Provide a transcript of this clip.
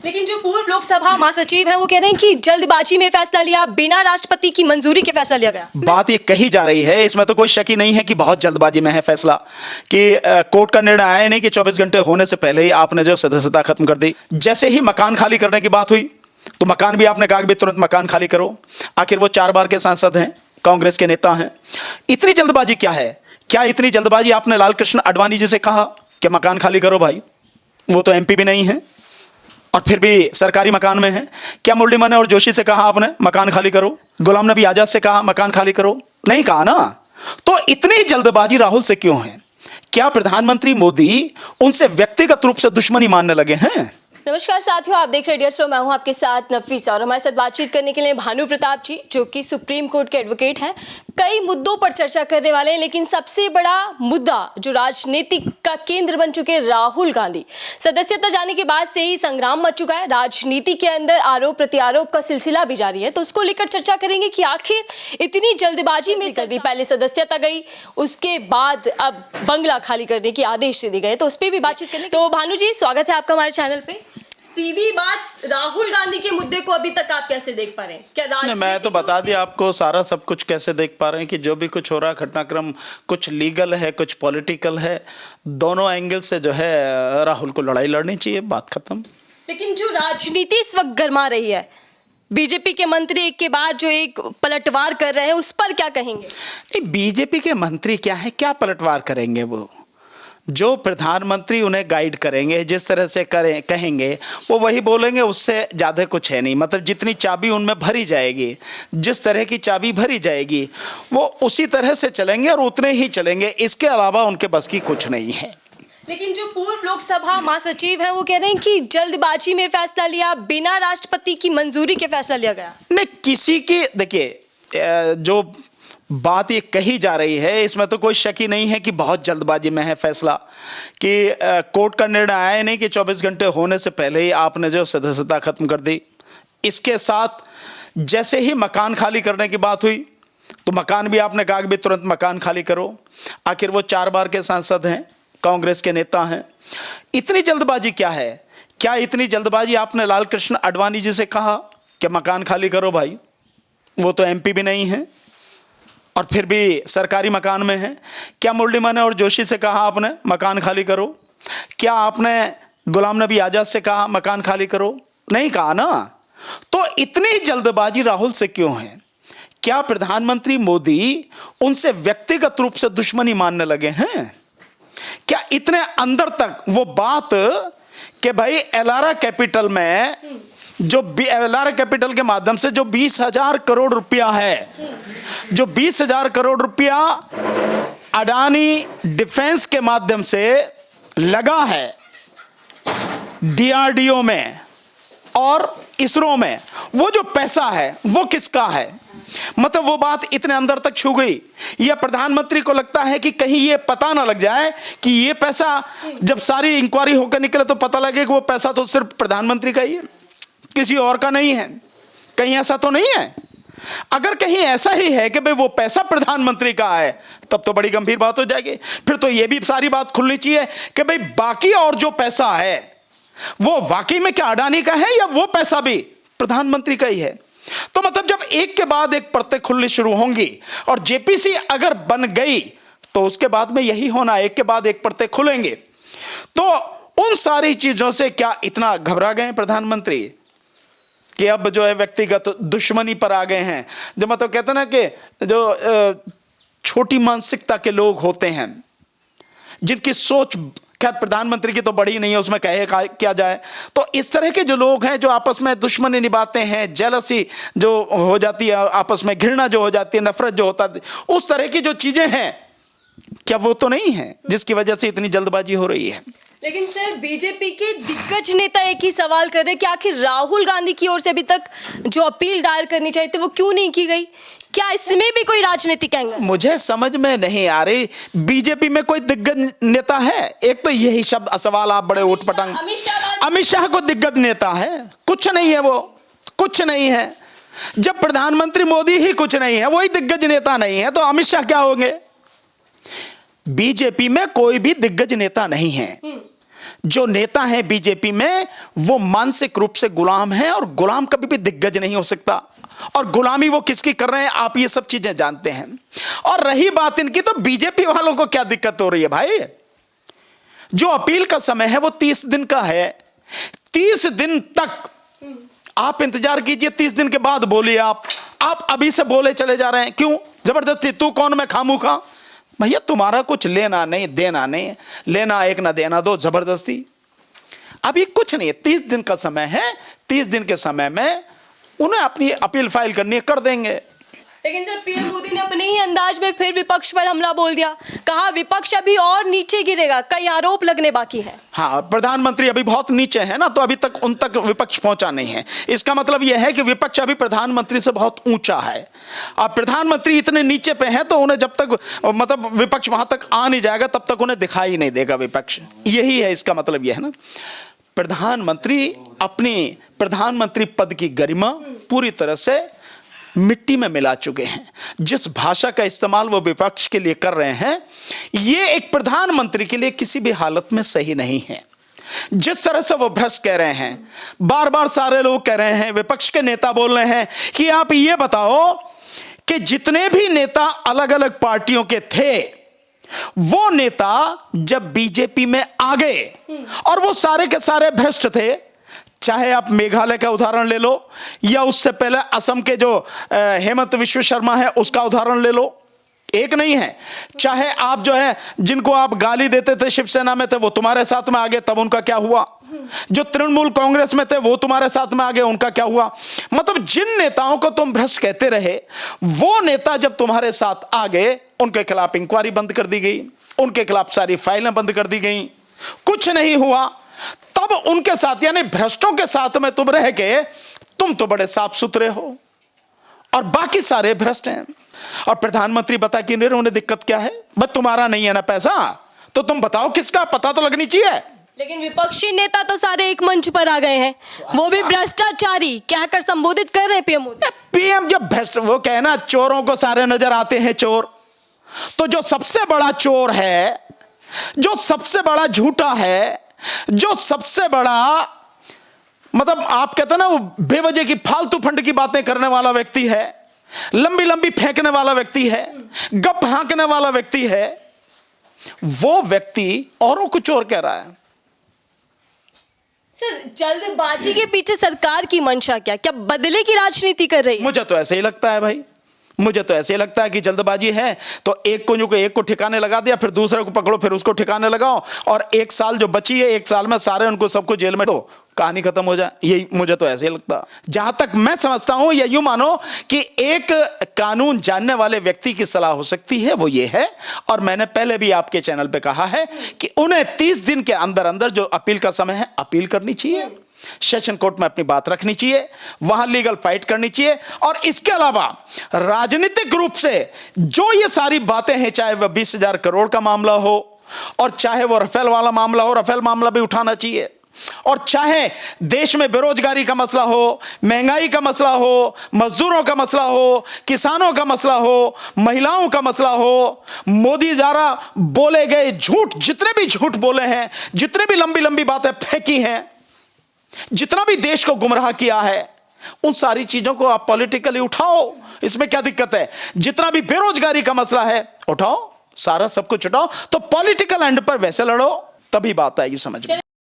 लेकिन जो पूर्व लोकसभा महासचिव हैं वो कह रहे हैं कि जल्दबाजी में फैसला लिया, बिना राष्ट्रपति की मंजूरी के फैसला लिया गया। बात ये कही जा रही है, इसमें तो कोई शक ही नहीं है कि बहुत जल्दबाजी में है फैसला, कि कोर्ट का निर्णय आया नहीं कि 24 घंटे होने से पहले ही आपने जो सदस्यता खत्म कर दी। जैसे ही मकान खाली करने की बात हुई तो मकान भी आपने कहा कि तुरंत मकान खाली करो। आखिर वो 4 बार के सांसद हैं, कांग्रेस के नेता हैं। इतनी जल्दबाजी क्या है? क्या इतनी जल्दबाजी आपने लाल कृष्ण आडवाणी जी से कहा कि मकान खाली करो भाई? वो तो एमपी भी नहीं है और फिर भी सरकारी मकान में है। क्या मुरली मनोहर जोशी से कहा आपने मकान खाली करो? गुलाम नबी आजाद से कहा मकान खाली करो? नहीं कहा ना। तो इतनी जल्दबाजी राहुल से क्यों है? क्या प्रधानमंत्री मोदी उनसे व्यक्तिगत रूप से दुश्मनी मानने लगे हैं? नमस्कार साथियों, आप देख रहे हैं डियर शो। मैं हूं आपके साथ नफीसा और हमारे साथ बातचीत करने के लिए भानु प्रताप जी, जो कि सुप्रीम कोर्ट के एडवोकेट हैं। कई मुद्दों पर चर्चा करने वाले हैं, लेकिन सबसे बड़ा मुद्दा जो राजनीतिक का केंद्र बन चुके राहुल गांधी, सदस्यता जाने के बाद से ही संग्राम मच चुका है। राजनीति के अंदर आरोप प्रत्यारोप का सिलसिला भी जारी है, तो उसको लेकर चर्चा करेंगे कि आखिर इतनी जल्दबाजी में करनी, पहले सदस्यता गई, उसके बाद अब बंगला खाली करने के आदेश दे दिए गए, तो उस पर भी बातचीत करेंगे। तो भानु जी, स्वागत है आपका हमारे चैनल पे। सीधी बात, राहुल गांधी के मुद्दे को अभी तक आप कैसे देख पा रहे हैं? क्या मैं तो बता दिया आपको सारा सब कुछ कैसे देख पा रहे हैं कि जो भी कुछ हो रहा है घटनाक्रम, कुछ लीगल है, कुछ पॉलिटिकल है। दोनों एंगल से जो है राहुल को लड़ाई लड़नी चाहिए, बात खत्म। लेकिन जो राजनीति इस वक्त गर्मा रही है, बीजेपी के मंत्री एक के बाद जो एक पलटवार कर रहे हैं, उस पर क्या कहेंगे? नहीं, बीजेपी के मंत्री क्या है, क्या पलटवार करेंगे? वो जो प्रधानमंत्री उन्हें गाइड करेंगे, जिस तरह से करें कहेंगे वो वही बोलेंगे, उससे ज़्यादा कुछ है नहीं। मतलब जितनी चाबी उनमें भरी जाएगी, जिस तरह की चाबी भरी जाएगी, वो उसी तरह से चलेंगे और उतने ही चलेंगे। इसके अलावा उनके बस की कुछ नहीं है। लेकिन जो पूर्व लोकसभा महासचिव हैं वो कह रहे हैं कि जल्दबाजी में फैसला लिया, बिना राष्ट्रपति की मंजूरी के फैसला लिया गया। नहीं, किसी की, देखिए, जो बात ये कही जा रही है, इसमें तो कोई शक ही नहीं है कि बहुत जल्दबाजी में है फैसला, कि कोर्ट का निर्णय आया नहीं कि 24 घंटे होने से पहले ही आपने जो सदस्यता खत्म कर दी। इसके साथ जैसे ही मकान खाली करने की बात हुई तो मकान भी आपने कहा कि तुरंत मकान खाली करो। आखिर वो 4 बार के सांसद हैं, कांग्रेस के नेता हैं। इतनी जल्दबाजी क्या है? क्या इतनी जल्दबाजी आपने लाल कृष्ण आडवाणी जी से कहा कि मकान खाली करो भाई? वो तो एमपी भी नहीं है और फिर भी सरकारी मकान में है। क्या मुरली मनोहर जोशी से कहा आपने मकान खाली करो? क्या आपने गुलाम नबी आजाद से कहा मकान खाली करो? नहीं कहा ना। तो इतनी जल्दबाजी राहुल से क्यों है? क्या प्रधानमंत्री मोदी उनसे व्यक्तिगत रूप से दुश्मनी मानने लगे हैं? क्या इतने अंदर तक वो बात कि भाई एलारा कैपिटल में जो एलारा कैपिटल के माध्यम से जो 20,000 करोड़ रुपया है, जो 20,000 करोड़ रुपया अडानी डिफेंस के माध्यम से लगा है डीआरडीओ में और इसरो में, वो जो पैसा है वो किसका है? मतलब वो बात इतने अंदर तक छू गई। या प्रधानमंत्री को लगता है कि कहीं ये पता ना लग जाए कि ये पैसा, जब सारी इंक्वायरी होकर निकले तो पता लगे कि वो पैसा तो सिर्फ प्रधानमंत्री का ही है, किसी और का नहीं है। कहीं ऐसा तो नहीं है? अगर कहीं ऐसा ही है कि भाई वो पैसा प्रधानमंत्री का है, तब तो बड़ी गंभीर बात हो जाएगी। फिर तो ये भी सारी बात खुलनी चाहिए कि भाई बाकी और जो पैसा है वो वाकई में क्या अडानी का है या वो पैसा भी प्रधानमंत्री का ही है? तो मतलब जब एक के बाद एक परतें खुलनी शुरू होंगी और जेपीसी अगर बन गई तो उसके बाद में यही होना, एक के बाद एक परतें खुलेंगे। तो उन सारी चीजों से क्या इतना घबरा गए प्रधानमंत्री कि अब जो है व्यक्तिगत दुश्मनी पर आ गए हैं? जो मतलब कहते हैं ना कि जो छोटी मानसिकता के लोग होते हैं, जिनकी सोच, खैर प्रधानमंत्री की तो बड़ी नहीं है, उसमें कहे क्या जाए। तो इस तरह के जो लोग हैं जो आपस में दुश्मनी निभाते हैं, जेलसी जो हो जाती है आपस में, घृणा जो हो जाती है, नफरत जो होता है, उस तरह की जो चीजें हैं, क्या वो तो नहीं है जिसकी वजह से इतनी जल्दबाजी हो रही है? लेकिन सर, बीजेपी के दिग्गज नेता एक ही सवाल कर रहे हैं कि आखिर राहुल गांधी की ओर से अभी तक जो अपील दायर करनी चाहिए थी वो क्यों नहीं की गई? क्या इसमें भी कोई राजनीतिक एंगल? मुझे समझ में नहीं आ रही। बीजेपी में कोई दिग्गज नेता है? एक तो यही शब्द सवाल आप बड़े उठपटांग, अमित शाह को दिग्गज नेता है? कुछ नहीं है, वो कुछ नहीं है। जब प्रधानमंत्री मोदी ही कुछ नहीं है, वही दिग्गज नेता नहीं है, तो अमित शाह क्या होंगे? बीजेपी में कोई भी दिग्गज नेता नहीं है। जो नेता हैं बीजेपी में वो मानसिक रूप से गुलाम हैं, और गुलाम कभी भी दिग्गज नहीं हो सकता। और गुलामी वो किसकी कर रहे हैं आप ये सब चीजें जानते हैं। और रही बात इनकी, तो बीजेपी वालों को क्या दिक्कत हो रही है भाई? जो अपील का समय है वो 30 दिन का है। 30 दिन तक आप इंतजार कीजिए, 30 दिन के बाद बोलिए। आप अभी से बोले चले जा रहे हैं, क्यों जबरदस्ती? तू कौन मैं खामूखा? भैया तुम्हारा कुछ लेना नहीं देना नहीं, लेना एक ना देना दो, जबरदस्ती अभी कुछ नहीं है। 30 दिन का समय है, 30 दिन के समय में उन्हें अपनी अपील फाइल करनी है, कर देंगे। लेकिन सर पीएम मोदी ने अपने ही अंदाज में फिर विपक्ष पर हमला बोल दिया, कहा विपक्ष अभी और नीचे गिरेगा, कई आरोप लगने बाकी है। हाँ, प्रधानमंत्री अभी बहुत नीचे है ना, तो अभी तक उन तक विपक्ष पहुंचा नहीं है। इसका मतलब यह है कि विपक्ष अभी प्रधानमंत्री से बहुत ऊंचा है। अब प्रधानमंत्री इतने नीचे पे हैं तो उन्हें जब तक मतलब विपक्ष वहां तक आ नहीं जाएगा तब तक उन्हें दिखाई नहीं देगा विपक्ष। यही है इसका मतलब, यह है ना। प्रधानमंत्री अपनी प्रधानमंत्री पद की गरिमा पूरी तरह से मिट्टी में मिला चुके हैं। जिस भाषा का इस्तेमाल वो विपक्ष के लिए कर रहे हैं, ये एक प्रधानमंत्री के लिए किसी भी हालत में सही नहीं है। जिस तरह से वो भ्रष्ट कह रहे हैं, बार बार सारे लोग कह रहे हैं, विपक्ष के नेता बोल रहे हैं कि आप ये बताओ कि जितने भी नेता अलग अलग पार्टियों के थे, वो नेता जब बीजेपी में आ गए और वो सारे के सारे भ्रष्ट थे। चाहे आप मेघालय का उदाहरण ले लो, या उससे पहले असम के जो हेमंत विश्व शर्मा है उसका उदाहरण ले लो, एक नहीं है। चाहे आप जो है जिनको आप गाली देते थे शिवसेना में थे, वो तुम्हारे साथ में आ गए, तब उनका क्या हुआ? जो तृणमूल कांग्रेस में थे वो तुम्हारे साथ में आ गए, उनका क्या हुआ? मतलब जिन नेताओं को तुम भ्रष्ट कहते रहे, वो नेता जब तुम्हारे साथ आ गए, उनके खिलाफ इंक्वायरी बंद कर दी गई, उनके खिलाफ सारी फाइलें बंद कर दी गई, कुछ नहीं हुआ। तब उनके साथ यानी भ्रष्टों के साथ में तुम रह के तुम तो बड़े साफ सुथरे हो और बाकी सारे भ्रष्ट हैं। और प्रधानमंत्री बता कि नहीं, उन्हें दिक्कत क्या है? बस तुम्हारा नहीं है ना पैसा, तो तुम बताओ किसका, पता तो लगनी चाहिए। लेकिन विपक्षी नेता तो सारे एक मंच पर आ गए हैं, वो भी भ्रष्टाचारी कहकर संबोधित कर रहे हैं पीएम मोदी। पीएम जब भ्रष्ट, वो कहना चोरों को सारे नजर आते हैं चोर, तो जो सबसे बड़ा चोर है, जो सबसे बड़ा झूठा है, जो सबसे बड़ा मतलब आप कहते हैं ना वो बेवजह की फालतू फंड की बातें करने वाला व्यक्ति है, लंबी लंबी फेंकने वाला व्यक्ति है, गप हाँकने वाला व्यक्ति है, वो व्यक्ति औरों को चोर कह रहा है। सर जल्दबाजी के पीछे सरकार की मंशा क्या बदले की राजनीति कर रही है? मुझे तो ऐसे ही लगता है भाई, मुझे तो ऐसे ही लगता है कि जल्दबाजी है तो एक को ठिकाने लगा दिया, फिर दूसरे को पकड़ो, फिर उसको ठिकाने लगाओ, और 1 साल जो बची है, 1 साल में सारे उनको सबको जेल में दो, कहानी खत्म हो जाए। यही मुझे तो ऐसे ही लगता। जहां तक मैं समझता हूं, या यूं मानो कि एक कानून जानने वाले व्यक्ति की सलाह हो सकती है, वो ये है, और मैंने पहले भी आपके चैनल पे कहा है कि उन्हें 30 दिन के अंदर अंदर जो अपील का समय है, अपील करनी चाहिए, सेशन कोर्ट में अपनी बात रखनी चाहिए, वहां लीगल फाइट करनी चाहिए। और इसके अलावा राजनीतिक रूप से जो ये सारी बातें हैं, चाहे वह 20,000 करोड़ का मामला हो, और चाहे वो राफेल वाला मामला हो, राफेल मामला भी उठाना चाहिए, और चाहे देश में बेरोजगारी का मसला हो, महंगाई का मसला हो, मजदूरों का मसला हो, किसानों का मसला हो, महिलाओं का मसला हो, मोदी द्वारा बोले गए झूठ, जितने भी झूठ बोले हैं, जितने भी लंबी लंबी बातें फेंकी हैं, जितना भी देश को गुमराह किया है, उन सारी चीजों को आप पॉलिटिकली उठाओ, इसमें क्या दिक्कत है? जितना भी बेरोजगारी का मसला है उठाओ, सारा सब कुछ उठाओ, तो पॉलिटिकल एंड पर वैसे लड़ो, तभी बात आएगी समझ में।